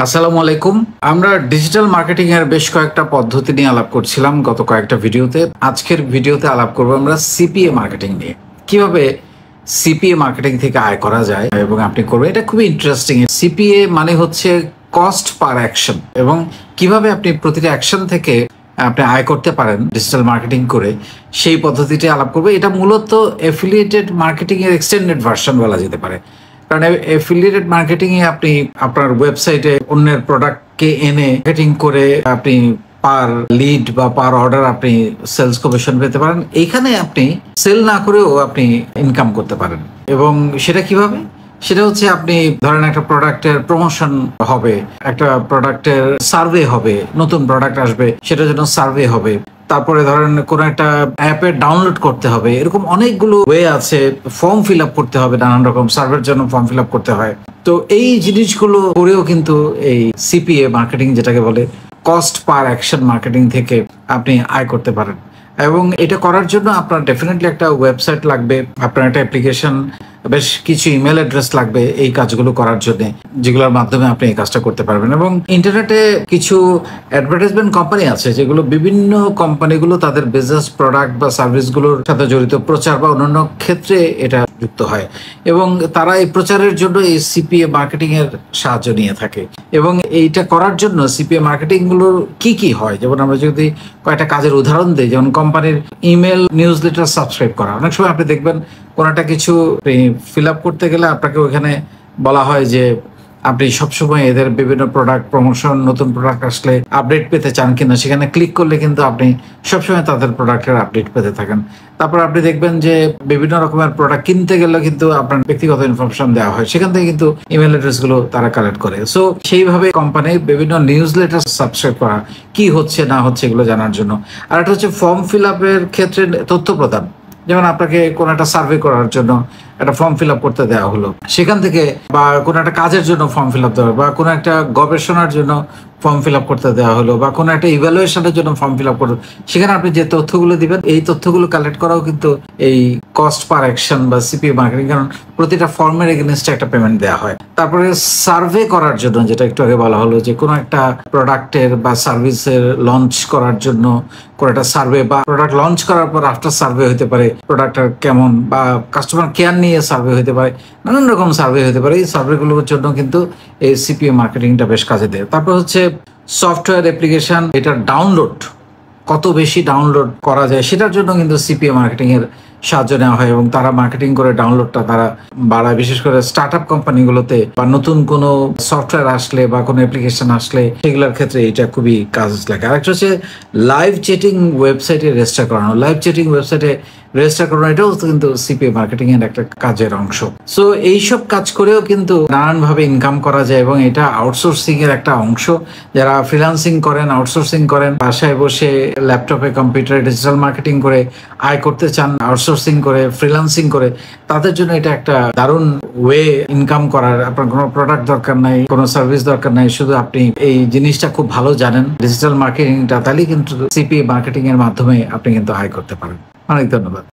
আসসালামু আলাইকুম। আমরা ডিজিটাল মার্কেটিং এর বেশ কয়েকটা পদ্ধতি নিয়ে আলাপ করছিলাম গত কয়েকটা ভিডিওতে। আজকের ভিডিওতে আলাপ করব আমরা সিপিএ মার্কেটিং নিয়ে। কিভাবে সিপিএ মার্কেটিং থেকে আয় করা যায় এবং আপনি করবেন, এটা খুবই ইন্টারেস্টিং। সিপিএ মানে হচ্ছে কস্ট পার অ্যাকশন, এবং কিভাবে আপনি প্রতিটা অ্যাকশন থেকে আপনি আয় করতে পারেন ডিজিটাল মার্কেটিং করে, সেই পদ্ধতিটি আলাপ করবো। এটা মূলত অ্যাফিলিয়েটেড মার্কেটিং এর এক্সটেন্ডেড ভার্সন বলা যেতে পারে। কারণ অ্যাফিলিয়েটেড মার্কেটিং এ আপনি আপনার ওয়েবসাইটে অন্যের প্রোডাক্টকে এনে মার্কেটিং করে আপনি পার লিড বা পার অর্ডার আপনি সেলস কমিশন পেতে পারেন। এইখানে আপনি সেল না করেও আপনি ইনকাম করতে পারেন। এবং সেটা কিভাবে? সেটা হচ্ছে আপনি ধরেন একটা প্রোডাক্টের প্রমোশন হবে, একটা প্রোডাক্টের সার্ভে হবে, নতুন প্রোডাক্ট আসবে সেটার জন্য সার্ভে হবে, তারপরে ধরেন কোনো একটা অ্যাপে ডাউনলোড করতে হবে, এরকম অনেকগুলো ওয়ে আছে। ফর্ম ফিল আপ করতে হবে, নানান রকম সার্ভের জন্য ফর্ম ফিল আপ করতে হয়। তো এই জিনিসগুলো করেও কিন্তু এই সিপিএ মার্কেটিং, যেটাকে বলে কস্ট পার অ্যাকশন মার্কেটিং, থেকে আপনি আয় করতে পারেন। এবং এটা করার জন্য আপনার ডেফিনেটলি একটা ওয়েবসাইট লাগবে, আপনার একটা অ্যাপ্লিকেশন, বেশ কিছু ইমেল অ্যাড্রেস লাগবে এই কাজগুলো করার জন্য, যেগুলোর মাধ্যমে আপনি এই কাজটা করতে পারবেন। এবং ইন্টারনেটে কিছু অ্যাডভার্টাইজমেন্ট কোম্পানি আছে যেগুলো বিভিন্ন কোম্পানিগুলো তাদের বিজনেস প্রোডাক্ট বা সার্ভিসগুলোর সাথে জড়িত প্রচার বা অন্যান্য ক্ষেত্রে এটা যুক্ত হয়, এবং তারা এই প্রচারের জন্য এই সিপিএ মার্কেটিং এর সাহায্য নিয়ে থাকে। এবং এইটা করার জন্য সিপিএ মার্কেটিং গুলোর কি কি হয়, যেমন আমরা যদি কয়েকটা কাজের উদাহরণ দিই, যেমন কোম্পানির ইমেল নিউজ লেটার সাবস্ক্রাইব করা। অনেক সময় আপনি দেখবেন কোনো একটা কিছু ফিল আপ করতে গেলে আপনাকে ওখানে বলা হয় যে আপনি সবসময় এদের বিভিন্ন প্রোডাক্ট প্রমোশন, নতুন প্রোডাক্ট আসলে আপডেট পেতে চান কিনা। সেখানে ক্লিক করলে কিন্তু আপনি সবসময় তাদের প্রোডাক্টের আপডেট পেতে থাকেন। তারপর আপনি দেখবেন যে বিভিন্ন রকমের প্রোডাক্ট কিনতে গেলে কিন্তু আপনার ব্যক্তিগত ইনফরমেশন দেওয়া হয়, সেখান থেকে কিন্তু ইমেল অ্যাড্রেস গুলো তারা কালেক্ট করে। সো সেইভাবে কোম্পানি বিভিন্ন নিউজ লেটার সাবস্ক্রাইব করা, কি হচ্ছে না হচ্ছে এগুলো জানার জন্য। আর একটা হচ্ছে ফর্ম ফিল আপের ক্ষেত্রে তথ্য প্রদান। যেমন আপনাকে কোনো একটা সার্ভে করার জন্য একটা ফর্ম ফিল আপ করতে দেওয়া হলো, সেখান থেকে, বা কোনো একটা কাজের জন্য ফর্ম ফিল আপ দেওয়া, বা কোনো একটা গবেষণার জন্য ফর্ম ফিল আপ করতে দেওয়া হলো, বা কোনো একটা ইভ্যালুয়েশনের জন্য ফর্ম ফিল আপ করলো, সেখানে আপনি যে তথ্যগুলো দিবেন এই তথ্যগুলো কালেক্ট করাও কিন্তু এই কস্ট পার অ্যাকশন বা সিপিএ মার্কেটিং। কারণ প্রতিটা ফর্মের এগেনস্টে একটা পেমেন্ট দেওয়া হয়। তারপরে সার্ভে করার জন্য, যেটা একটু আগে বলা হলো, যে কোনো একটা প্রোডাক্টের বা সার্ভিসের লঞ্চ করার জন্য কোনো একটা সার্ভে, বা প্রোডাক্ট লঞ্চ করার পর আফটার সার্ভে হতে পারে, প্রোডাক্টটা কেমন, বা কাস্টমার কেয়ার নিয়ে সার্ভে হতে পারে, নানান রকম সার্ভে হতে পারে। এই সার্ভেগুলোর জন্য কিন্তু এই সিপিএ মার্কেটিংটা বেশ কাজে দেয়। তারপর হচ্ছে সফটওয়্যার অ্যাপ্লিকেশন, এটার ডাউনলোড, কত বেশি ডাউনলোড করা যায় সেটার জন্য কিন্তু সিপিএ মার্কেটিং এর সাহায্য নেওয়া হয়, এবং তারা মার্কেটিং করে ডাউনলোডটা তারা বাড়ায়। বিশেষ করে স্টার্ট আপ কোম্পানিগুলোতে, বা নতুন কোনো সফটওয়্যার আসলে বা কোনো অ্যাপ্লিকেশন আসলে, সেগুলোর ক্ষেত্রে এটা খুবই কাজ লাগে। আরেকটা হচ্ছে লাইভ চ্যাটিং ওয়েবসাইটে রেজিস্টার করানো। লাইভ চ্যাটিং ওয়েবসাইটে রেজিস্টার করানো, এটাও কিন্তু সিপিএ মার্কেটিং এর একটা কাজের অংশ। সো এইসব কাজ করেও কিন্তু নানানভাবে ইনকাম করা যায়, এবং এটা আউটসোর্সিং এর একটা অংশ। যারা ফ্রিল্যান্সিং করেন, আউটসোর্সিং করেন, বাসায় বসে ল্যাপটপে কম্পিউটারে ডিজিটাল মার্কেটিং করে আয় করতে চান, আউটসোর্সিং করে, ফ্রিল্যান্সিং করে, তাদের জন্য এটা একটা দারুণ ওয়ে ইনকাম করার। আপনার কোনো প্রোডাক্ট দরকার নাই, কোনো সার্ভিস দরকার নাই, শুধু আপনি এই জিনিসটা খুব ভালো জানেন, ডিজিটাল মার্কেটিংটা, তাহলে কিন্তু সিপিএ মার্কেটিং এর মাধ্যমে আপনি কিন্তু আয় করতে পারেন। অনেক ধন্যবাদ।